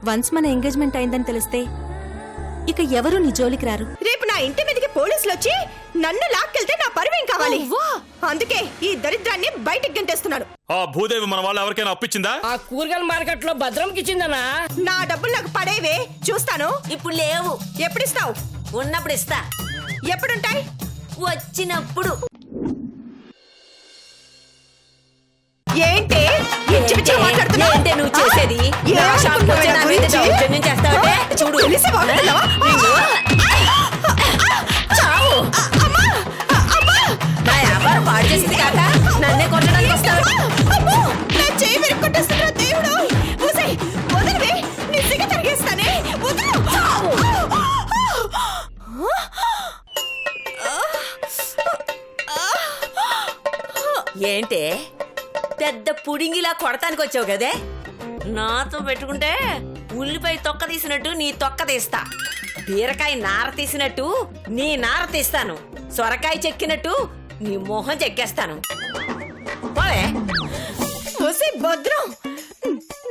Once మన engagement అయిందని తెలిస్తే ఇక ఎవరు నీ జోలికి రారు. రేపు నా ఇంటి మీదకి పోలీసులు వచ్చి నన్ను లాక్కెళ్తే నా పరువేం కావాలి? అందుకే ఈ దరిద్రాన్ని బయటికి గంటేస్తున్నాను. ఆ భూదేవి మన వాళ్ళు ఎవరికైనా అప్పించిందా? ఆ కూరగాయల మార్కెట్ లో భద్రంకి ఇచ్చిందనా? నా డబ్బులు నాకు పడేవే, చూస్తాను. ఇప్పుడు లేవు. ఎప్పుడు ఇస్తావు? ఉన్నప్పుడు ఇస్తా. ఎప్పుడుంటాయి? వచ్చినప్పుడు. ఏంటి ఏంటే నువ్వు చేసేది? నా షాప్కి వచ్చి నా మీద దౌర్జన్యం చేస్తావంటే చూడు. చావు. నా వ్యాపారం పాడు చేసింది కాక నన్నే కొట్టడానికి వస్తావు. ఏంటే పెద్ద పుడింగిలా కొడతానికి వచ్చావు కదే? నాతో పెట్టుకుంటే ఉల్లిపాయ తొక్క తీసినట్టు నీ తొక్క తీస్తా, బీరకాయ నార తీసినట్టు నీ నార తీస్తాను, సొరకాయ చెక్కినట్టు నీ మొహం చెక్కేస్తాను. పోలే. భద్రం,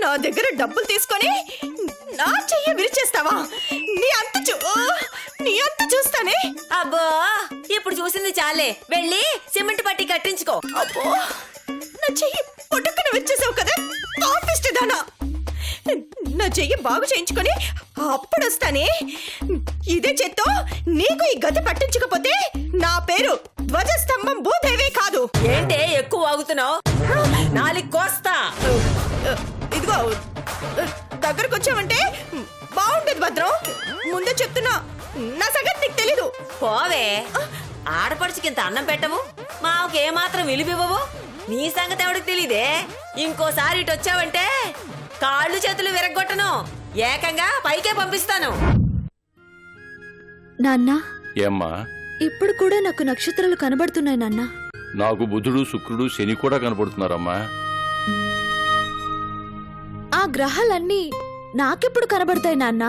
నా దగ్గర డబ్బులు తీసుకొని నా చెయ్యి విరిచేస్తావా? నీ అంత చూస్తానే. అబ్బో, ఇప్పుడు చూసింది చాలే, వెళ్ళి సిమెంట్ పట్టి కట్టించుకో. అబ్బో, నా చెయ్యి పొట్టుకుని విరిచేసావు కదా పాపిష్టిదానా. నా చెయ్యి బాగు చేయించుకొని అప్పుడు వస్తానే. ఇదే చేత్తో నీకు ఈ గతి పట్టించకపోతే నా పేరు ధ్వజస్తంభం భూదేవి కాదు. ఏంటే ఎక్కువ వాగుతున్నావు? నాలుగు కోస్తా. ఇదిగో దగ్గరకు వచ్చావంటే బాగుంటది భద్రం. ముందే చెప్తున్నా, నా సంగతి నీకు తెలీదు. పోవే, ఆడపడుచుకింత అన్నం పెట్టవు, మాకు ఏమాత్రం విలువివ్వవు. నీ సంగతి ఎవడికి తెలీదే? ఇంకోసారి ఇటు వచ్చావంటే కాళ్ళు చేతులు విరగొట్టను, ఏకంగా పైకే పంపిస్తాను. నాన్న, ఏమ్మా? ఇప్పుడు కూడా నాకు నక్షత్రాలు కనబడుతున్నాయి నాన్న. నాకు బుధుడు, శుక్రుడు, శని కూడా కనబడుతున్నారమ్మా. ఆ గ్రహాలన్నీ నాకెప్పుడు కనబడతాయి నాన్న?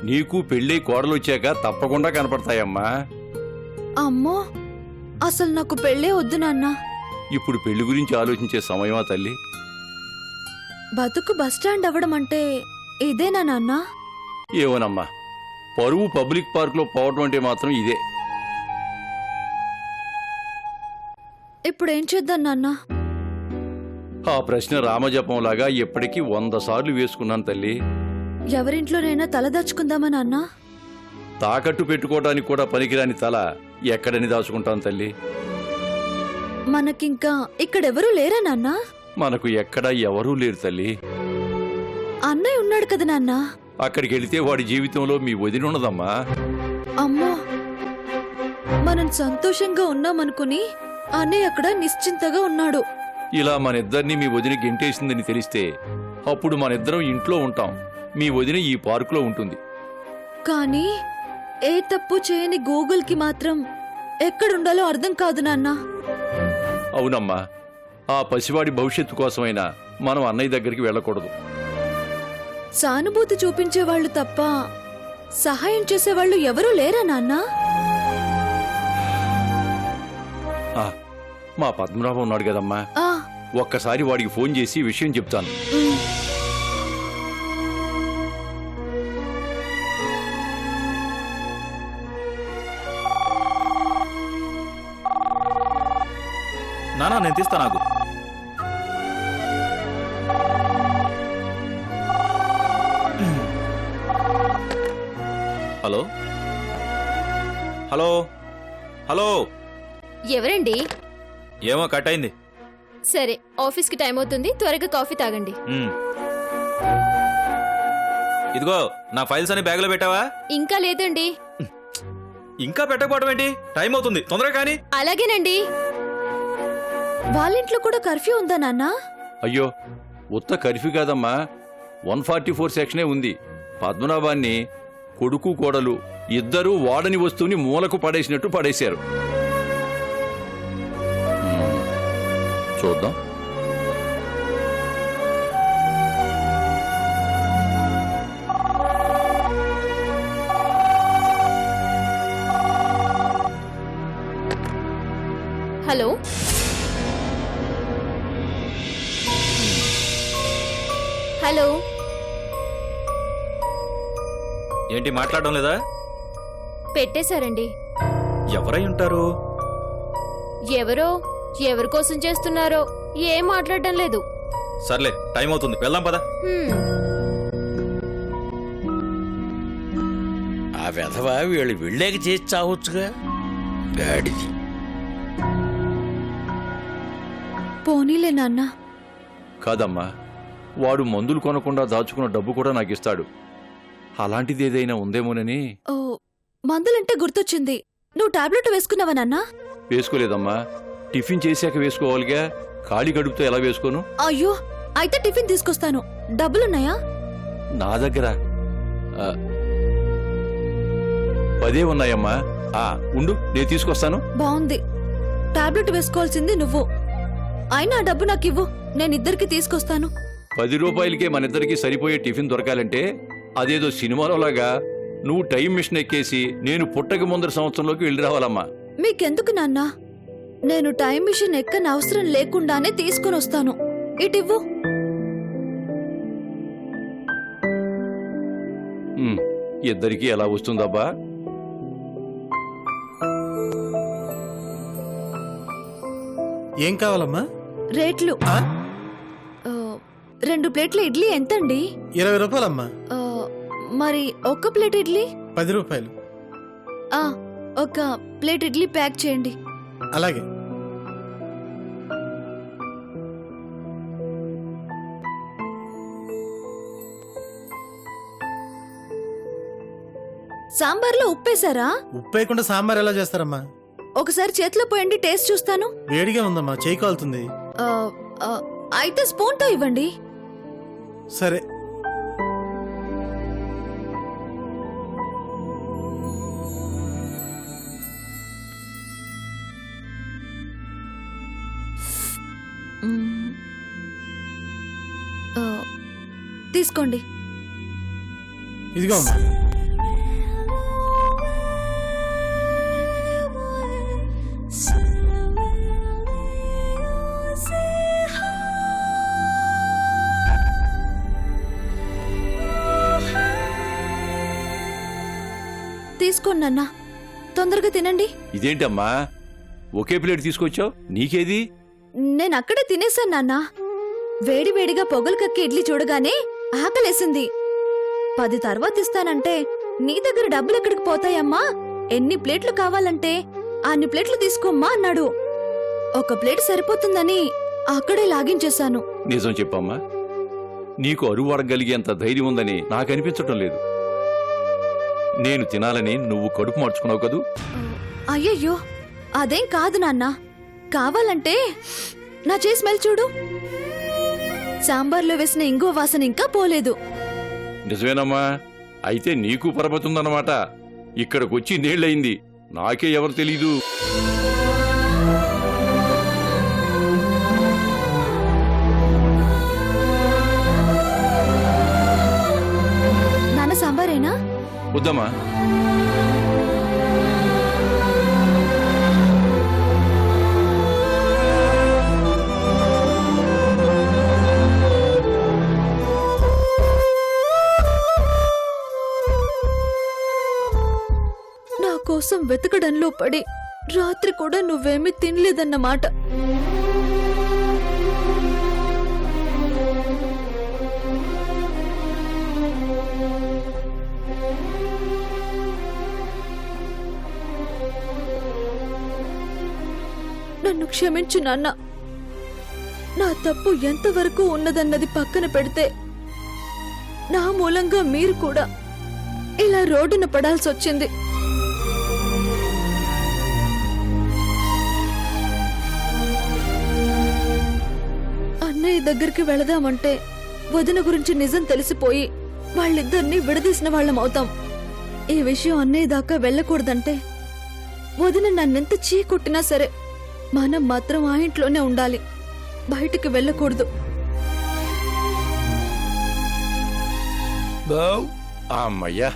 నీకు పెళ్ళి కోడలొచ్చాక తప్పకుండా కనపడతాయమ్మా. అమ్మో, అసలు నాకు పెళ్ళే వద్దు నాన్న. ఇప్పుడు పెళ్లి గురించి ఆలోచించే సమయమా తల్లి? బతుకు బస్టాండ్ అవ్వడం అంటే ఇదేనా నాన్న? ఏమోనమ్మా, పరువు పబ్లిక్ పార్క్ లో పోవడం అంటే మాత్రం ఇదే. ఇప్పుడేం చేద్దాం నాన్న? ఆ ప్రశ్న రామజపం లాగా ఎప్పటికీ 100 సార్లు వేసుకున్నాను తల్లి. ఎవరింట్లోనైనా తలదాచుకుందామా నాన్న? తాకట్టు పెట్టుకోవడానికి కూడా పనికిరాని తల ఎక్కడని దాచుకుంటాను తల్లి. మనకింకా ఇక్కడెవరూ లేరా నాన్న? మనకు ఎక్కడా ఎవరూ లేరు తల్లి. అన్నయ్య ఉన్నాడు కదా నాన్న. అక్కడికి వెళితే వాడి జీవితంలో మీ వదిన ఉన్నదమ్మా. అమ్మో, మనం సంతోషంగా ఉన్నామనుకుని అన్నయ్య అక్కడ నిశ్చింతగా ఉన్నాడు. ఇలా మనిద్దరినీ మీ వదిన గెంటేసిందని తెలిస్తే అప్పుడు మనిద్దరం ఇంట్లో ఉంటాం, మీ వదిన ఈ పార్కులో ఉంటుంది. కానీ ఏ తప్పు చేయని గూగుల్కి మాత్రం ఎక్కడుండాలో అర్థం కాదు నాన్న. అవునమ్మా, ఆ పసివాడి భవిష్యత్తు కోసమైనా మనం అన్నయ్య దగ్గరికి వెళ్ళకూడదు. సానుభూతి చూపించేవాళ్లు తప్ప సహాయం చేసేవాళ్లు ఎవరూ లేరా నాన్న? మా పద్మనాభం ఉన్నాడు కదమ్మా, ఒక్కసారి వాడికి ఫోన్ చేసి విషయం చెప్తాను. నానా నేను తీస్తా. నాకు హలో హలో హలో, ఎవరండి? ఏమో కట్ అయింది. సరే, ఆఫీస్కి టైం అవుతుంది, త్వరగా కాఫీ తాగండి. ఇదిగో నా ఫైల్స్ అని బ్యాగ్ లో పెట్టావా? ఇంకా లేదండి. ఇంకా పెట్టకపోవడం ఏంటి? టైం అవుతుంది, తొందరగా కానీ. అలాగేనండి. వాళ్ళింట్లో కూడా కర్ఫ్యూ ఉందా నాన్న? అయ్యో, ఉత్త కర్ఫ్యూ కాదమ్మా, 144 సెక్షనే ఉంది. పద్మనాభాన్ని కొడుకు కోడలు ఇద్దరూ వాడని వస్తువుని మూలకు పడేసినట్టు పడేశారు. చూద్దాం. హలో, హలో, ఏంటి మాట్లాడడం లేదా? పెట్టేశారండి. ఎవరై ఉంటారు? ఎవరో ఎవరి కోసం చేస్తున్నారో ఏం మాట్లాడడం లేదు. సర్లే, టైం అవుతుంది, వెళ్దాం పద. హ్మ్. ఆ వెధవ వీళ్ళు వెళ్ళాక చేసి చావచ్చుగా. గాడిది. పోనీలే నాన్న. కాదమ్మా, వాడు మందులు కొనకుండా దాచుకున్న డబ్బు కూడా నాకు ఇస్తాడు. అలాంటిది ఏదైనా ఉందేమోనని. ఓ, మందులంటే గుర్తొచ్చింది. నువ్వు టాబ్లెట్ వేసుకున్నావా నాన్న? వేసుకోలేదమ్మా, టిఫిన్ చేశాక వేసుకోవాలిగా. ఖాళీ గడుపుతో ఎలా వేసుకోను? అయ్యో, అయితే టిఫిన్ తీసుకొస్తాను. డబ్బులున్నాయా? నా దగ్గర 10 ఉన్నాయమ్మా. ఉండు, నేను తీసుకొస్తాను. బాగుంది. టాబ్లెట్ వేసుకోవాల్సింది నువ్వు. అయినా ఆ డబ్బు నాకు ఇవ్వు, నేనిద్దరికి తీసుకొస్తాను. 10 రూపాయలకే మనిద్దరికి సరిపోయే టిఫిన్ దొరకాలంటే అదేదో సినిమాలో లాగా నువ్వు టైం మిషన్ ఎక్కేసి నేను పుట్టక ముందర సంవత్సరంలోకి వెళ్ళి రావాలమ్మా. మీకెందుకు నాన్న? నేను టైం మిషన్ ఎక్కని అవసరం లేకుండానే తీసుకుని వస్తాను. ఇటివ్వు. ఇద్దరికి ఎలా వస్తుందబ్బా? ఏం కావాలమ్మా? రేట్లు. 2 ప్లేట్ల ఇడ్లీ ఎంతండి? 20 రూపాయలమ్మా. మరి ఒక్క ప్లేట్ ఇడ్లీ? 10 రూపాయలు. ఒక ప్లేట్ ఇడ్లీ ప్యాక్ చేయండి. అలాగే. సాంబార్లో ఉప్పేశారా? ఉప్పేయకుండా సాంబార్ ఎలా చేస్తారమ్మా? ఒకసారి చేతిలో పోయండి, టేస్ట్ చూస్తాను. వేడిగా ఉందమ్మా, చేయి కాలుతుంది. అయితే స్పూన్తో ఇవ్వండి. సరే. తీసుకోండి. ఇదిగో అమ్మా. తీసుకోండి నాన్న, తొందరగా తినండి. ఇదేంటమ్మా, ఒకే ప్లేట్ తీసుకొచ్చావు? నీకేది? నేను అక్కడే తినేశాను నాన్న. వేడి వేడిగా పొగలు కక్కి ఇడ్లీ చూడగానే ఆకలేసింది. 10 తర్వాత ఇస్తానంటే నీ దగ్గర డబ్బులు ఎక్కడికి పోతాయమ్మా? ఎన్ని ప్లేట్లు కావాలంటే అన్ని ప్లేట్లు తీసుకోమ్మా అన్నాడు. ఒక ప్లేట్ సరిపోతుందని అక్కడే లాగించేశాను. నిజం చెప్పమ్మా, నీకు అరువు అడగలిగేంత ధైర్యం ఉందని నాకు అనిపించటం లేదు. నేను తినాలని నువ్వు కడుపు మార్చుకున్నావు కదూ. అయ్యయ్యో, అదేం కాదు నాన్న. కావాలంటే నా చేసి స్మెల్ చూడు. సాంబార్లో వేసిన ఇంగో వాసన ఇంకా పోలేదు. నిజమేనమ్మా, అయితే నీకు పరపతుందన్నమాట. ఇక్కడికొచ్చి నీళ్ళయింది, నాకే ఎవరు తెలీదు. నాన్న సాంబారేనా? వద్దమ్మా. నా కోసం వెతకడంలో పడి రాత్రి కూడా నువ్వేమీ తినలేదన్నమాట. నన్ను క్షమించు నాన్న. నా తప్పు ఎంతవరకు ఉన్నదన్నది పక్కన పెడితే నా మూలంగా మీరు కూడా ఇలా రోడ్డున పడాల్సి వచ్చింది. అన్నయ్య దగ్గరికి వెళదామంటే వదిన గురించి నిజం తెలిసిపోయి వాళ్ళిద్దరినీ విడదీసిన వాళ్ళం అవుతాం. ఈ విషయం అన్నయ్య దాకా వెళ్ళకూడదంటే వదిన నన్నెంత చీకొట్టినా సరే మనం మాత్రం ఆ ఇంట్లోనే ఉండాలి, బయటికి వెళ్ళకూడదు. అమ్మయ్యా,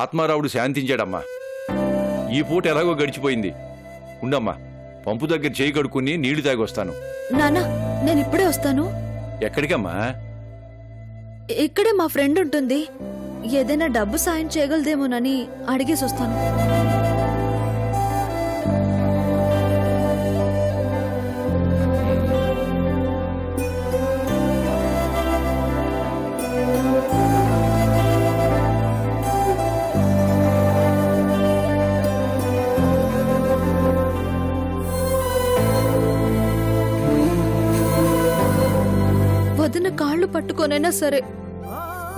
ఆత్మారావుడు శాంతించాడమ్మా. ఈ పూట ఎలాగో గడిచిపోయింది. ఉండమ్మా, పంపు దగ్గర చేయి కడుక్కుని నీళ్లు తాగి వస్తాను. నానా, నేను ఇప్పుడే వస్తాను. ఎక్కడికమ్మా? ఇక్కడే మా ఫ్రెండ్ ఉంటుంది, ఏదైనా డబ్బు సాయం చేయగలదేమోనని అడిగేసి వస్తాను. వదిన కాళ్ళు పట్టుకొనైనా సరే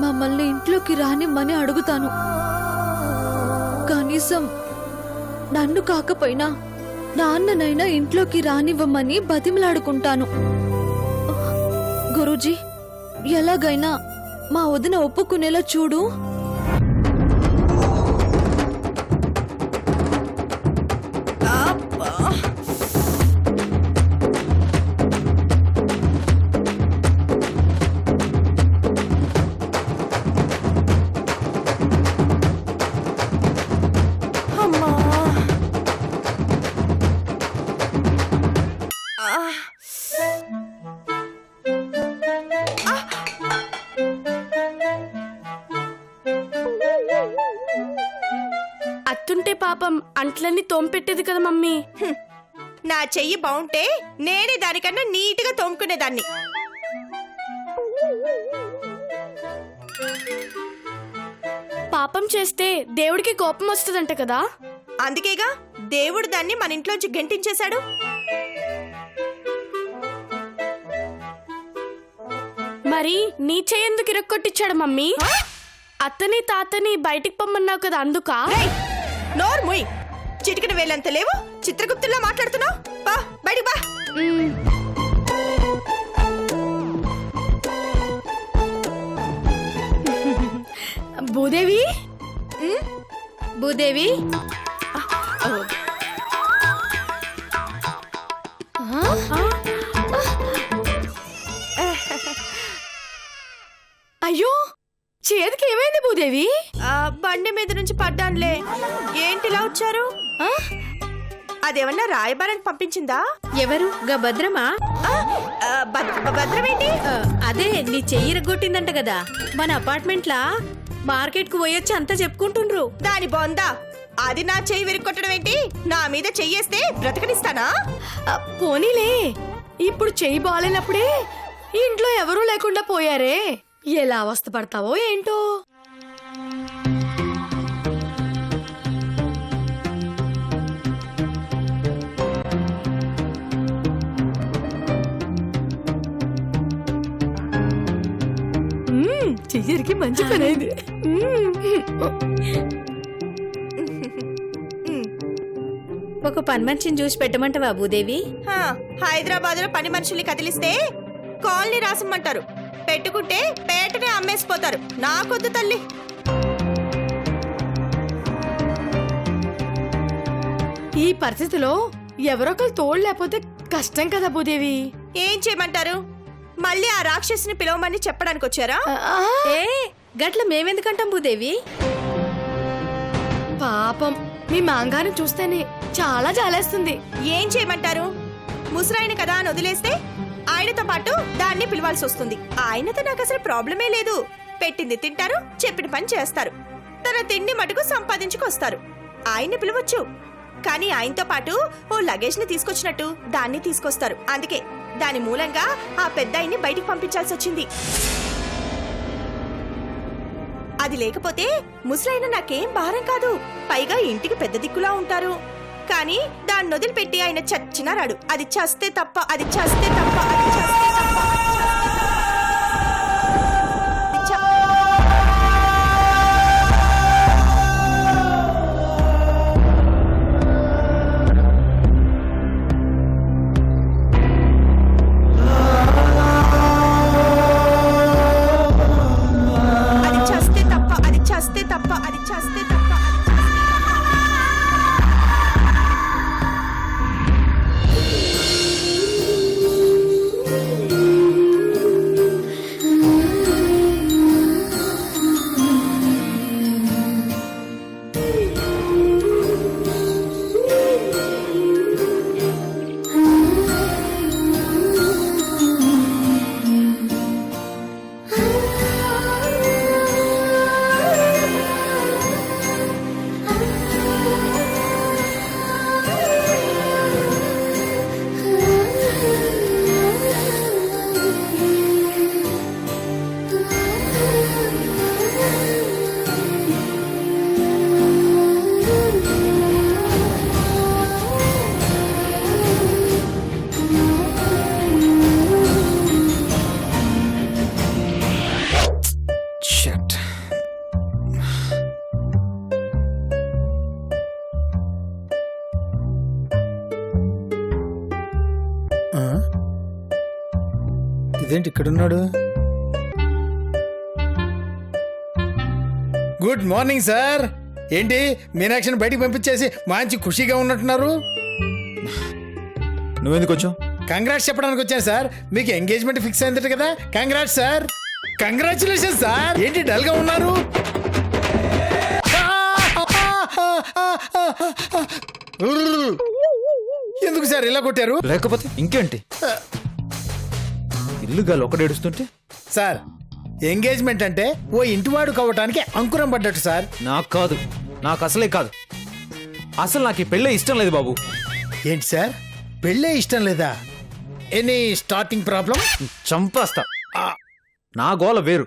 మమ్మల్ని ఇంట్లోకి రానిమ్మని అడుగుతాను. కనీసం నన్ను కాకపోయినా నాన్ననైనా ఇంట్లోకి రానివ్వమని బతిమలాడుకుంటాను. గురూజీ, ఎలాగైనా మా వదిన ఒప్పుకునేలా చూడు. అత్తుంటే పాపం అంట్లన్నీ తోంపెట్టేది కదా మమ్మీ. నా చెయ్యి బాగుంటే నేనే దానికన్నా నీట్గా తోముకునేదాన్ని. పాపం చేస్తే దేవుడికి కోపం వస్తుందంట కదా, అందుకేగా దేవుడు దాన్ని మన ఇంట్లోంచి గెంటించేశాడు. మరి నీ చెయ్యి ఎందుకు ఇరక్కొట్టించాడు మమ్మీ? అత్తని తాతని బయటికి పొమ్మన్నావు కదా అందుకా? నోర్ముయ్, చిటికిన వేలంత లేవు, చిత్రగుప్తుల్లా మాట్లాడుతున్నావు. బా బయటికి బా. భూదేవి, భూదేవి, అయ్యో చేతికి ఏమైంది భూదేవి? బండి మీద నుంచి పడ్డానులే. ఏంటిలా వచ్చారు? అదేమన్నా రాయబారానికి పంపించిందా? ఎవరు గా భద్రమా? భద్రమేంటి? అదే నీ చెయ్యి రగ్గొట్టిందంట కదా, మన అపార్ట్మెంట్ లా మార్కెట్ కు పోయొచ్చి అంతా చెప్పుకుంటుండ్రు. దాని బొందా, అది నా చెయ్యి విరుక్కొట్టడం ఏంటి? నా మీద చెయ్యేస్తే బ్రతకనిస్తానా? పోనీలే, ఇప్పుడు చెయ్యి బాగాలేనప్పుడే ఇంట్లో ఎవరూ లేకుండా పోయారే, ఎలా అవస్థ పడతావో ఏంటో. చెయ్యరికి మంచి పని అయింది. ఒక పని మనిషిని చూసి పెట్టమంటావా భూదేవి? హైదరాబాద్ లో పని మనుషుల్ని కదిలిస్తే కాలనీ రాసమ్మంటారు, పెట్టుకుంటే పేటనే అమ్మేసిపోతారు. నాకొద్దు తల్లి. ఈ పరిస్థితిలో ఎవరొకరు తోడు లేకపోతే కష్టం కదా భూదేవి. ఏం చేయమంటారు? మళ్ళీ ఆ రాక్షసుని పిలవమని చెప్పడానికి వచ్చారా? ఏ గట్ల మేమెందుకంటాం భూదేవి? పాపం మీ మాంగారు చూస్తేనే చాలా జాలేస్తుంది. ఏం చేయమంటారు? ముసరాయన కదా అని వదిలేస్తే ఆయనతో పాటు దాన్ని పిలవాల్సి వస్తుంది. ఆయనతో నాకు అసలు ప్రాబ్లమే లేదు. పెట్టింది తింటారు, చెప్పిన పని చేస్తారు, తన తిండి మటుకు సంపాదించుకొస్తారు. ఆయన్ని పిలవచ్చు, కానీ ఆయనతో పాటు ఓ లగేజ్ ని తీసుకొచ్చినట్టు దాన్ని తీసుకొస్తారు. అందుకే దాని మూలంగా ఆ పెద్దాయిని బయటికి పంపించాల్సి వచ్చింది. అది లేకపోతే ముసలైన నాకేం భారం కాదు, పైగా ఇంటికి పెద్ద దిక్కులా ఉంటారు. కానీ దాన్ని వదిలిపెట్టి ఆయన చచ్చినా రాడు. అది చస్తే తప్ప, అది చస్తే తప్ప, అది చస్తే తప్ప. ఇదేంటి ఇక్కడున్నాడు? Good morning sir. ఏంటి మీనాక్షిని బయటికి పంపించేసి మంచి ఖుషీగా ఉన్నట్టున్నారు? నువ్వెందుకు వచ్చావు? కంగ్రాట్స్ చెప్పడానికి వచ్చాను సార్. మీకు ఎంగేజ్మెంట్ ఫిక్స్ అయిందట కదా. Congrats sir. Congratulation sir. ఏంటి డల్ గా ఉన్నారు? ఎందుకు సార్ ఇలా కొట్టారు? లేకపోతే ఇంకేంటి, ఇల్లుగాలు ఒకడేడుస్తుంటే. సార్ ఎంగేజ్మెంట్ అంటే ఓ ఇంటివాడు కావటానికి అంకురం పడ్డట్టు సార్. నాకు కాదు, నాకు అసలే కాదు. అసలు నాకు ఈ పెళ్ళే ఇష్టం లేదు బాబు. ఏంటి సార్ పెళ్ళే ఇష్టం లేదా? Any starting problem? చంపేస్తా. నా గోల వేరు.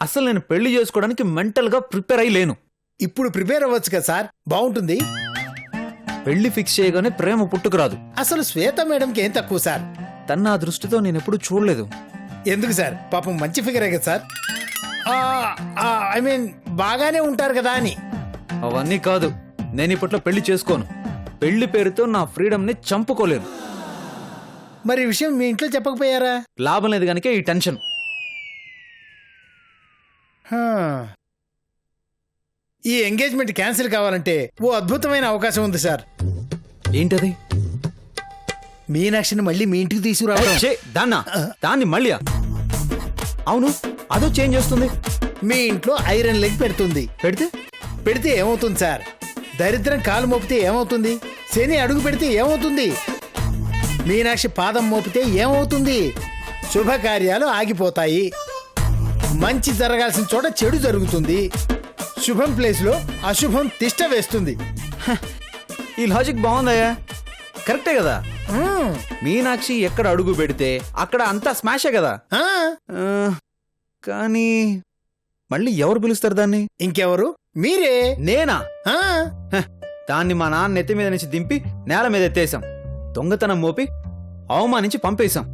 అసలు నేను పెళ్లి చేసుకోవడానికి మెంటల్ గా ప్రిపేర్ అయి లేను. ఇప్పుడు ప్రిపేర్ అవ్వచ్చు కదా సార్, బాగుంటుంది. పెళ్లి ఫిక్స్ చేయగానే ప్రేమ పుట్టుకురాదు. అసలు శ్వేత మేడంకి ఏం తక్కువ సార్? తన నా దృష్టితో నేను ఎప్పుడు చూడలేదు. ఎందుకు సార్, పాపం మంచి ఫిగరే కదా సార్. ఐ మీన్ బాగానే ఉంటారు కదా అని. అవన్నీ కాదు, నేను ఇప్పట్లో పెళ్లి చేసుకోను. పెళ్లి పేరుతో నా ఫ్రీడమ్ ని చంపుకోలేను. మరి ఈ విషయం మీ ఇంట్లో చెప్పకపోయారా? లాభం లేదు కనుక ఈ టెన్షన్. హా. ఈ ఎంగేజ్మెంట్ క్యాన్సిల్ కావాలంటే ఓ అద్భుతమైన అవకాశం ఉంది సార్. ఏంటది? మీనాక్షిని మళ్ళీ మీ ఇంటికి తీసుకురావడం. దాన్ని మళ్ళీ అవును, అదో చేంజ్ చేస్తుంది. మీ ఇంట్లో ఐరన్ లెగ్ పెడుతుంది. పెడితే ఏమవుతుంది సార్? దరిద్రం కాలు మోపితే ఏమవుతుంది? శని అడుగు పెడితే ఏమవుతుంది? మీనాక్షి పాదం మోపితే ఏమవుతుంది? శుభకార్యాలు ఆగిపోతాయి. మంచి జరగాల్సిన చోట చెడు జరుగుతుంది. శుభం ప్లేస్ లో అశుభం తిష్ట వేస్తుంది. ఈ లాజిక్ బాగుందయ్యా, కరెక్టే కదా. మీనాక్షి ఎక్కడ అడుగు పెడితే అక్కడ అంతా స్మాషే కదా. కానీ మళ్ళీ ఎవరు పిలుస్తారు దాన్ని? ఇంకెవరు? మీరే. నేనా? దాన్ని మా నాన్న నెత్తి మీద నుంచి దింపి నేల మీద ఎత్తేసాం. దొంగతనం మోపి అవమానించి పంపేశాం.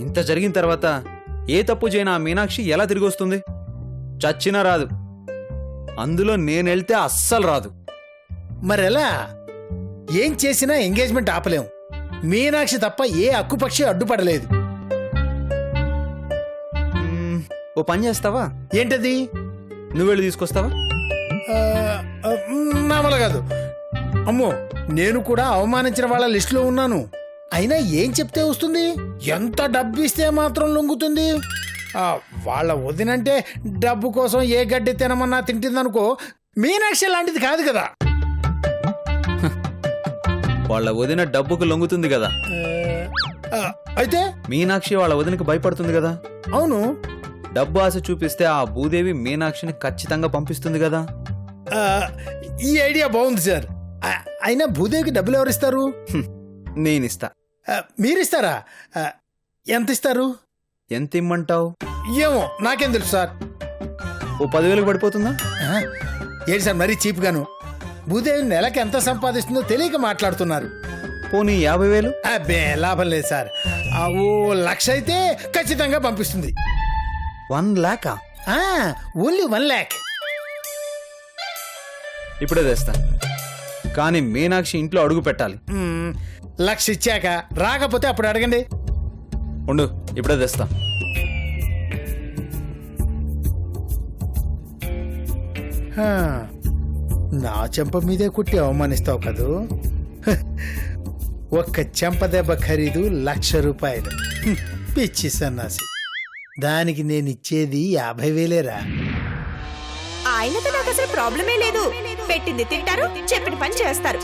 ఇంత జరిగిన తర్వాత ఏ తప్పు చేయనా మీనాక్షి ఎలా తిరిగి వస్తుంది? చచ్చినా రాదు. అందులో నేనెళ్తే అస్సలు రాదు. మరెలా? ఏం చేసినా ఎంగేజ్మెంట్ ఆపలేం. మీనాక్షి తప్ప ఏ అక్కుపక్షి అడ్డుపడలేదు. ఓ పని చేస్తావా? ఏంటది? నువ్వెళ్ళి తీసుకొస్తావా? నా వల్ల కాదు. అమ్మో, నేను కూడా అవమానించిన వాళ్ళ లిస్టులో ఉన్నాను. అయినా ఏం చెప్తే వస్తుంది? ఎంత డబ్బు ఇస్తే మాత్రం లొంగుతుంది? వాళ్ళ వదినంటే డబ్బు కోసం ఏ గడ్డి తినమన్నా తింటుందనుకో. మీనాక్షి లాంటిది కాదు కదా. వాళ్ళ వదిన డబ్బుకు లొంగుతుంది కదా. అయితే మీనాక్షి వాళ్ళ వదినకి భయపడుతుంది కదా. అవును. డబ్బు ఆశ చూపిస్తే ఆ భూదేవి మీనాక్షిని ఖచ్చితంగా పంపిస్తుంది కదా. ఈ ఐడియా బాగుంది సార్. అయినా భూదేవికి డబ్బులు ఎవరిస్తారు? నేనిస్తా. మీరిస్తారా? ఎంత ఇస్తారు? ఎంత ఇమ్మంటావు? ఏమో నాకేం తెలుసు సార్. ఓ 10,000 పడిపోతుందా? ఏంటి సార్ మరీ చీప్ గాను? భూదేవి నెలకి ఎంత సంపాదిస్తుందో తెలియక మాట్లాడుతున్నారు. పోనీ 50,000? అబ్బే లాభం లేదు సార్. ఓ 1,00,000 అయితే ఖచ్చితంగా పంపిస్తుంది. 1 lakh? Only 1 lakh. ఇప్పుడే తెస్తా. కానీ మీనాక్షి ఇంట్లో అడుగు పెట్టాలి. 1,00,000 ఇచ్చాక రాకపోతే అప్పుడు అడగండి. ఉండు, ఇప్పుడే తెస్తా. నా చెంప మీదే కుట్టి అవమానిస్తావు కదూ. ఒక్క చెంప దెబ్బ ఖరీదు 1,00,000 రూపాయలు. పిచ్చి సన్నాసి. దానికి నేను ఇచ్చేది 50,000రా. ఆయనతో నాకు అసలు ప్రాబ్లమే లేదు. పెట్టింది తింటారు, చెప్పిన పని చేస్తారు.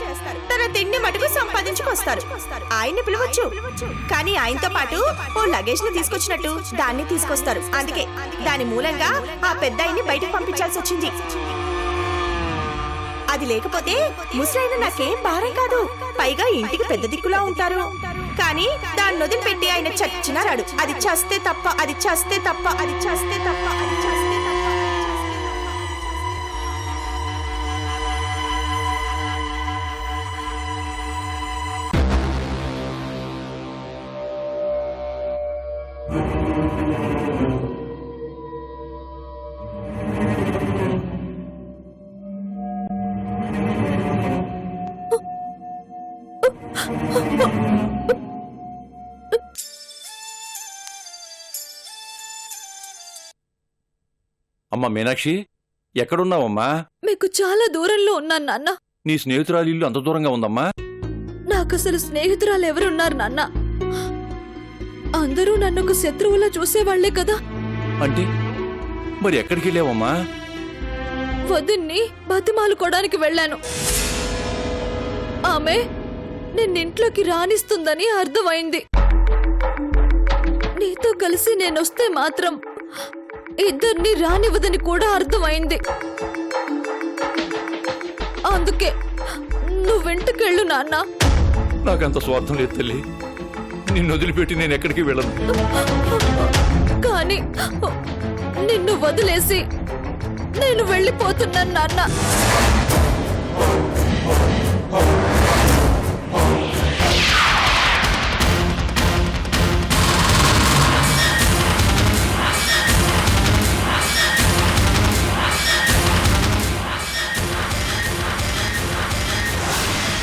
తన తిండి మటుకు సంపాదించుకొస్తారు. ఆయన్ని పిలవచ్చు, కానీ ఆయనతో పాటు ఓ లగేజ్ ని తీసుకొచ్చినట్టు దాన్ని తీసుకొస్తారు. అందుకే దాని మూలంగా ఆ పెద్ద ఆయన్ని బయటకు పంపించాల్సి వచ్చింది. అది లేకపోతే ముసలైన నాకేం భారం కాదు. పైగా ఇంటికి పెద్ద దిక్కులా ఉంటారు. కానీ దాన్ని వదిలిపెట్టి ఆయన చచ్చినా రాడు. అది చస్తే తప్ప, అది చస్తే తప్ప, అది చస్తే తప్ప, అది చస్తే తప్ప. అమ్మా మీనాక్షి ఎక్కడున్నావమ్మా? మీకు చాలా దూరంలో ఉన్నాను నాన్న. నీ స్నేహితురాలి ఇల్లు అంత దూరంగా ఉందమ్మా? నాకు అసలు స్నేహితురాలు ఎవరున్నారు నాన్న? అందరూ నన్ను ఒక శత్రువులా చూసేవాళ్లే కదా. అంటే మరి ఎక్కడికి వెళ్ళావమ్మా? వదిన్ని బతిమాలుకోవడానికి వెళ్ళాను. ఆమె నిన్నింట్లోకి రానిస్తుందని అర్థమైంది. నీతో కలిసి నేనొస్తే మాత్రం ఇద్దరిని రానివ్వదని కూడా అర్థమైంది. అందుకే నువ్వెంటకెళ్ళు నాన్న. నాకంత స్వార్థం లేదు తల్లి. నిన్ను వదిలిపెట్టి నేను ఎక్కడికి వెళ్ళను. కానీ నిన్ను వదిలేసి నేను వెళ్ళిపోతున్నాను నాన్న.